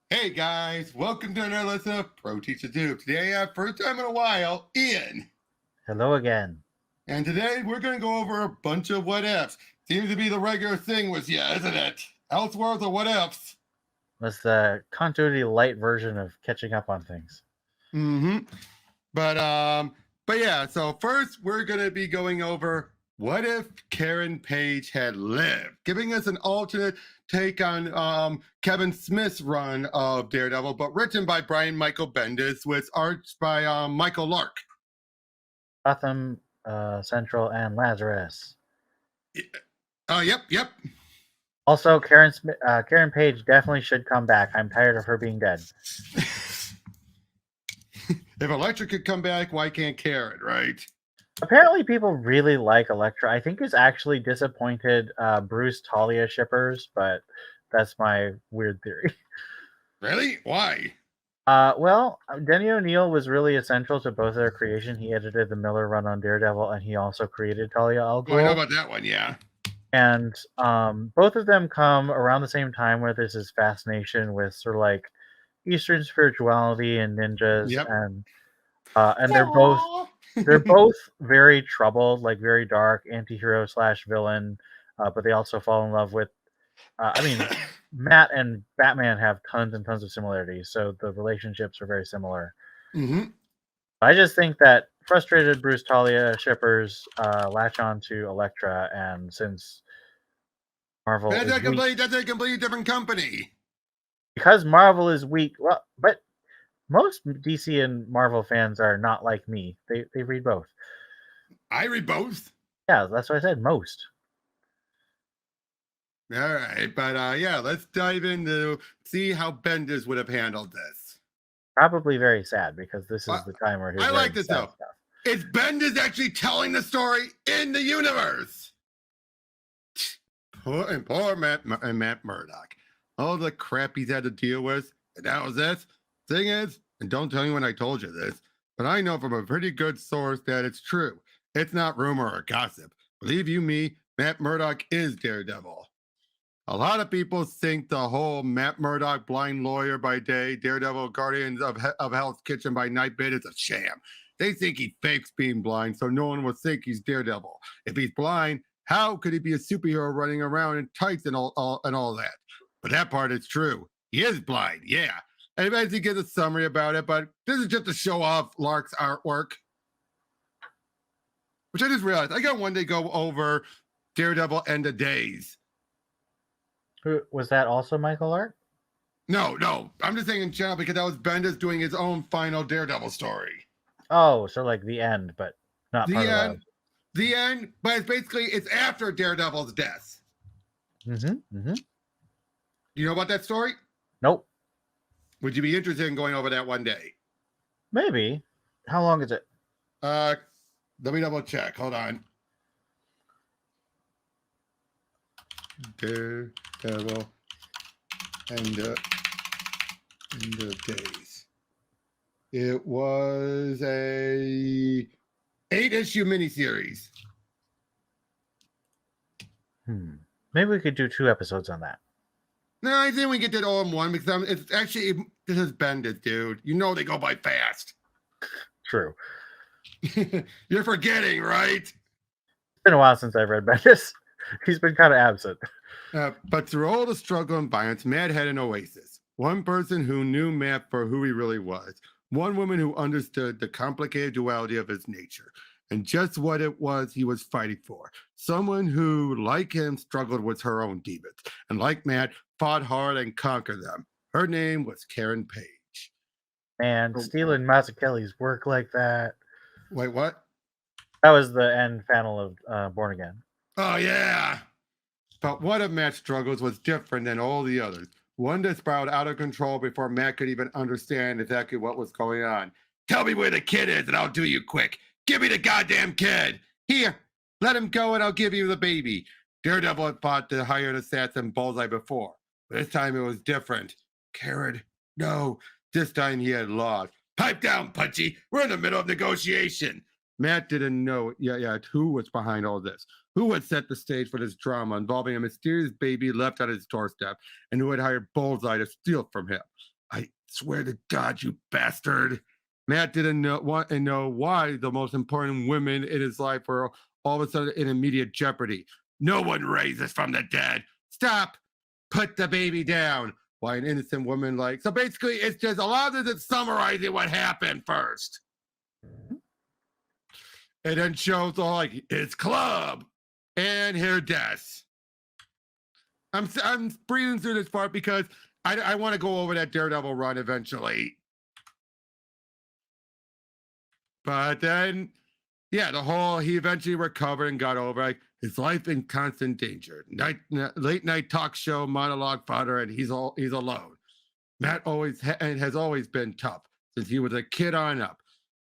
Hey guys, welcome to another lesson of Pro Teacher Tube. Today I have first time in a while, Ian. Hello again. And today we're going to go over a bunch of what ifs. Seems to be the regular thing with you, isn't it? Elseworlds or what ifs. That's the continuity light version of catching up on things. Mm-hmm. But yeah, so first we're going to be going over what if Karen Page had lived, giving us an alternate take on Kevin Smith's run of Daredevil, but written by Michael Bendis with art by Michael Lark. Gotham Central and Lazarus. Yep. Also, Karen Page definitely should come back. I'm tired of her being dead. If Elektra could come back, why can't Karen, right? Apparently, people really like Elektra. I think it's actually disappointed Bruce Talia shippers, but that's my weird theory. Really? Why? Well, Denny O'Neil was really essential to both their creation. He edited the Miller run on Daredevil, and he also created Talia al Ghul. Oh, I know about that one, yeah. And both of them come around the same time where there's this fascination with sort of like Eastern spirituality and ninjas, Yep. and they're both very troubled, like very dark anti-hero / villain, but they also fall in love with. Matt and Batman have tons and tons of similarities, so the relationships are very similar. Mm-hmm. I just think that frustrated Bruce Talia shippers latch on to Elektra, and since Marvel That's is a weak, completely different company. because Marvel is weak. Well, but most DC and Marvel fans are not like me. They read both. I read both. Yeah, that's what I said. Most. All right, but yeah, let's dive into see how Bendis would have handled this. Probably very sad because this is the time where I like this though. Stuff. It's Bendis actually telling the story in the universe. Poor Matt Murdock. All the crap he's had to deal with, and that was this. Thing is, and don't tell anyone I told you this, but I know from a pretty good source that it's true. It's not rumor or gossip. Believe you me, Matt Murdock is Daredevil. A lot of people think the whole Matt Murdock blind lawyer by day, Daredevil Guardians of Hell's Kitchen by night bit is a sham. They think he fakes being blind so no one will think he's Daredevil. If he's blind, how could he be a superhero running around in tights and all that? But that part is true. He is blind, yeah. And eventually gives a summary about it, but this is just to show off Lark's artwork. Which I just realized I got one day go over Daredevil End of Days. Was that also Michael Lark? No. I'm just saying in general because that was Bendis doing his own final Daredevil story. Oh, so like the end, but not the end. The end, but it's after Daredevil's death. Mm-hmm. You know about that story? Nope. Would you be interested in going over that one day? Maybe. How long is it? Let me double check. Hold on. Daredevil End of Days. It was a 8-issue miniseries. Maybe we could do 2 episodes on that. No, I think we get that all in one because it's actually this is Bendis, dude. You know they go by fast. True. You're forgetting, right? It's been a while since I've read Bendis. He's been kind of absent. But through all the struggle and violence, Matt had an oasis. One person who knew Matt for who he really was. One woman who understood the complicated duality of his nature and just what it was he was fighting for. Someone who, like him, struggled with her own demons. And like Matt, fought hard and conquered them. Her name was Karen Page. And stealing Mazzucchelli's work like that. Wait, what? That was the end panel of Born Again. Oh, yeah. But one of Matt's struggles was different than all the others. One that spiraled out of control before Matt could even understand exactly what was going on. Tell me where the kid is and I'll do you quick. Give me the goddamn kid. Here, let him go and I'll give you the baby. Daredevil had fought the hired assassin Bullseye before. But this time it was different. Karen, no. This time he had lost. Pipe down, Punchy. We're in the middle of negotiation. Matt didn't know yet who was behind all this. Who had set the stage for this drama involving a mysterious baby left on his doorstep and who had hired Bullseye to steal from him. I swear to God, you bastard. Matt didn't know why the most important women in his life were all of a sudden in immediate jeopardy. No one raises from the dead. Stop. Put the baby down. Why an innocent woman like so basically it's just a lot of this is summarizing what happened first. And then shows all like his club and her deaths. I'm breezing through this part because I want to go over that Daredevil run eventually. But then, yeah, he eventually recovered and got over like his life in constant danger. Late night talk show monologue fodder, and he's alone. Matt has always been tough since he was a kid on up,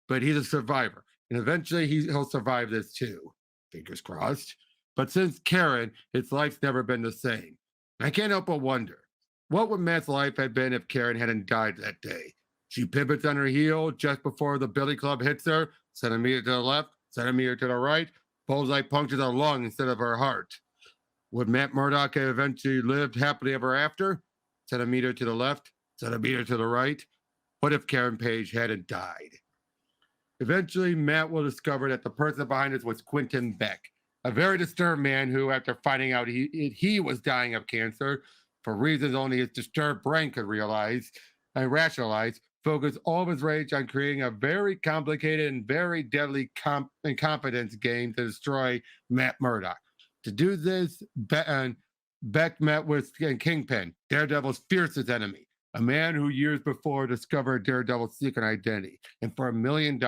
but he's a survivor, and eventually he'll survive this too. Fingers crossed. But since Karen, his life's never been the same. I can't help but wonder, what would Matt's life have been if Karen hadn't died that day? She pivots on her heel just before the Billy Club hits her, centimeter to the left, centimeter to the right. Bullseye punctures her lung instead of her heart. Would Matt Murdock have eventually lived happily ever after? Centimeter to the left, centimeter to the right. What if Karen Page hadn't died? Eventually, Matt will discover that the person behind this was Quentin Beck, a very disturbed man who, after finding out he was dying of cancer, for reasons only his disturbed brain could realize and rationalize, focused all of his rage on creating a very complicated and very deadly incompetence game to destroy Matt Murdock. To do this, Beck met with Kingpin, Daredevil's fiercest enemy, a man who years before discovered Daredevil's secret identity. And for $1 million,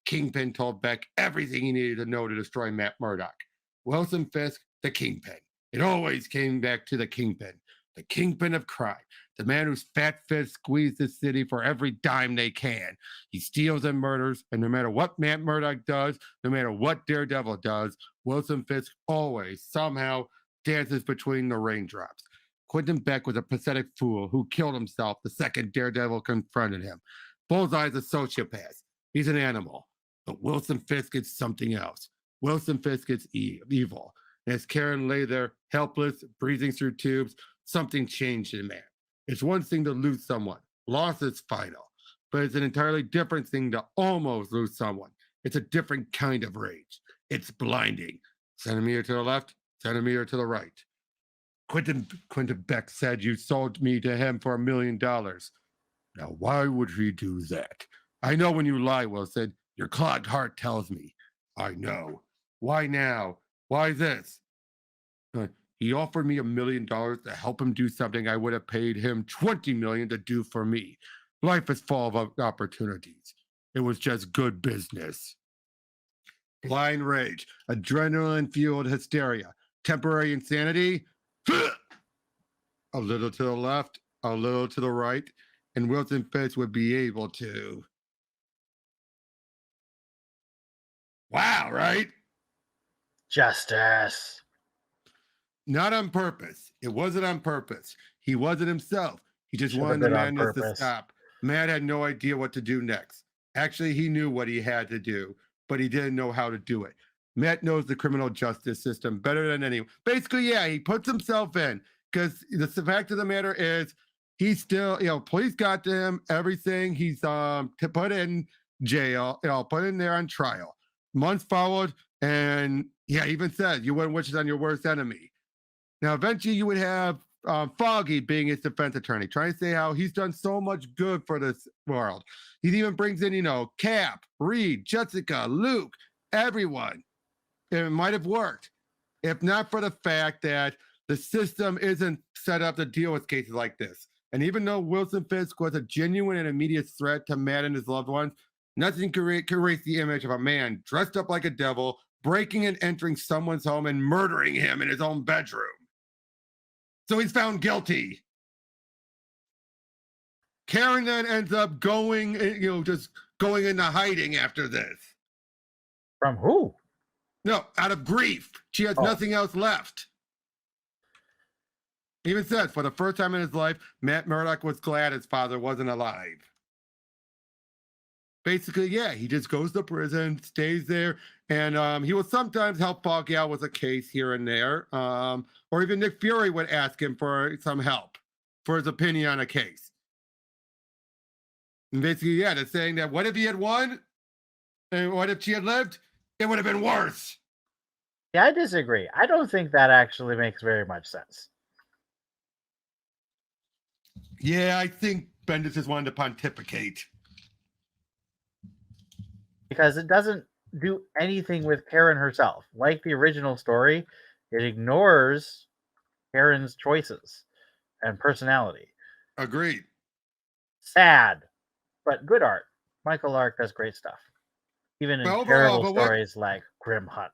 Kingpin told Beck everything he needed to know to destroy Matt Murdock. Wilson Fisk, the Kingpin. It always came back to the Kingpin of crime, the man whose fat fists squeeze the city for every dime they can. He steals and murders, and no matter what Matt Murdock does, no matter what Daredevil does, Wilson Fisk always, somehow, dances between the raindrops. Quentin Beck was a pathetic fool who killed himself the second Daredevil confronted him. Bullseye's a sociopath. He's an animal. But Wilson Fisk is something else. Wilson Fisk is evil. And as Karen lay there, helpless, breathing through tubes, something changed in man. It's one thing to lose someone. Loss is final. But it's an entirely different thing to almost lose someone. It's a different kind of rage. It's blinding. Centimeter to the left, centimeter to the right. Quentin Beck said you sold me to him for $1 million. Now, why would he do that? I know when you lie, Wilson. Your clogged heart tells me. I know. Why now? Why this? He offered me $1 million to help him do something I would have paid him $20 million to do for me. Life is full of opportunities. It was just good business. Blind rage, adrenaline-fueled hysteria, temporary insanity. A little to the left, a little to the right, and Wilson Fisk would be able to. Wow, right? Justice. Not on purpose. It wasn't on purpose. He wasn't himself. He just Should've wanted the been on madness to purpose. stop. Matt had no idea what to do next. Actually, he knew what he had to do, but he didn't know how to do it. Matt knows the criminal justice system better than anyone. Basically, yeah, he puts himself in because the fact of the matter is he's still, police got to him, everything. He's put in jail, put in there on trial. Months followed, and yeah, even said you wouldn't wish it on your worst enemy. Now, eventually, you would have Foggy being his defense attorney, trying to say how he's done so much good for this world. He even brings in, Cap, Reed, Jessica, Luke, everyone. It might have worked, if not for the fact that the system isn't set up to deal with cases like this. And even though Wilson Fisk was a genuine and immediate threat to Matt and his loved ones, nothing could erase the image of a man dressed up like a devil, breaking and entering someone's home and murdering him in his own bedroom. So he's found guilty. Karen then ends up going, just going into hiding after this. From who? No, out of grief. She has nothing else left. Even says, for the first time in his life, Matt Murdock was glad his father wasn't alive. Basically, yeah, he just goes to prison, stays there, and he will sometimes help Foggy out with a case here and there. Or even Nick Fury would ask him for some help, for his opinion on a case. And basically, yeah, they're saying that what if he had won? And what if she had lived? It would have been worse. Yeah, I disagree. I don't think that actually makes very much sense. Yeah, I think Bendis just wanted to pontificate. Because it doesn't do anything with Karen herself. Like the original story, it ignores Karen's choices and personality. Agreed. Sad, but good art. Michael Lark does great stuff. Even in But overall, terrible but what? stories like Grim Hunt.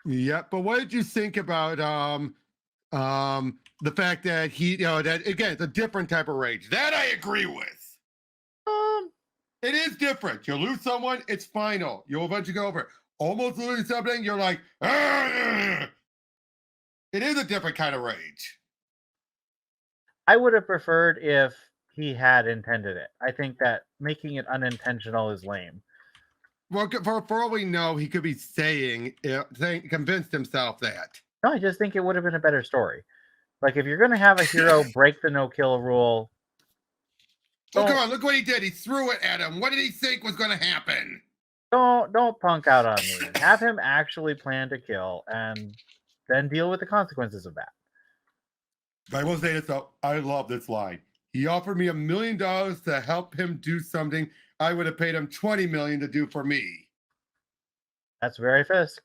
Yeah, but what did you think about the fact that he, that again, it's a different type of rage. That I agree with. It is different. You lose someone, it's final. You'll eventually go over it. Almost losing something, you're like, "Argh!" It is a different kind of rage. I would have preferred if he had intended it. I think that making it unintentional is lame. Well, for all we know, he could be saying, convinced himself that. No, I just think it would have been a better story. Like, if you're going to have a hero break the no-kill rule... Oh, come on, look what he did. He threw it at him. What did he think was going to happen? Don't punk out on me. Have him actually plan to kill and then deal with the consequences of that. I will say this, though. I love this line. He offered me $1 million to help him do something I would have paid him $20 million to do for me. That's very Fisk.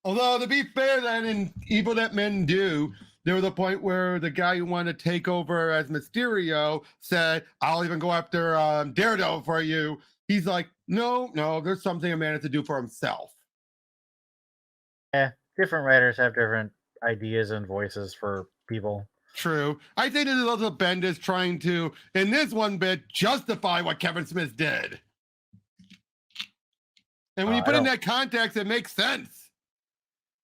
Although, to be fair, then in Evil That Men Do, there was a point where the guy who wanted to take over as Mysterio said, I'll even go after Daredevil for you. He's like, no, there's something a man has to do for himself. Different writers have different ideas and voices for people. True. I think this is also Bendis trying to, in this one bit, justify what Kevin Smith did. And when you put in that context, it makes sense.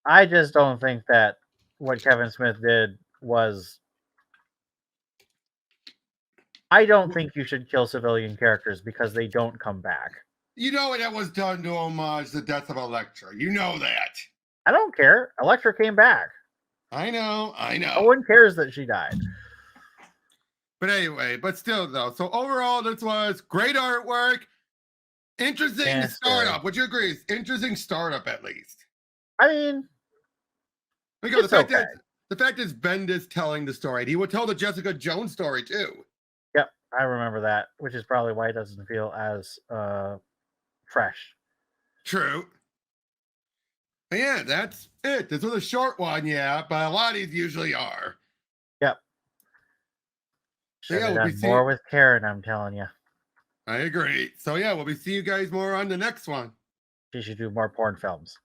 I just don't think that what Kevin Smith did was... I don't think you should kill civilian characters because they don't come back. You know that was done to homage the death of Elektra. You know that. I don't care. Elektra came back. I know. No one cares that she died. But anyway, but still, though. So overall, this was great artwork. Interesting startup. Would you agree? Interesting startup, at least. I mean, because the fact is Bendis telling the story. He would tell the Jessica Jones story, too. Yep, I remember that, which is probably why it doesn't feel as fresh. True. And yeah, that's it. This was a short one, yeah, but a lot of these usually are. Yep. Should have done more with Karen, I'm telling you. I agree. So yeah, we'll be seeing you guys more on the next one. She should do more porn films.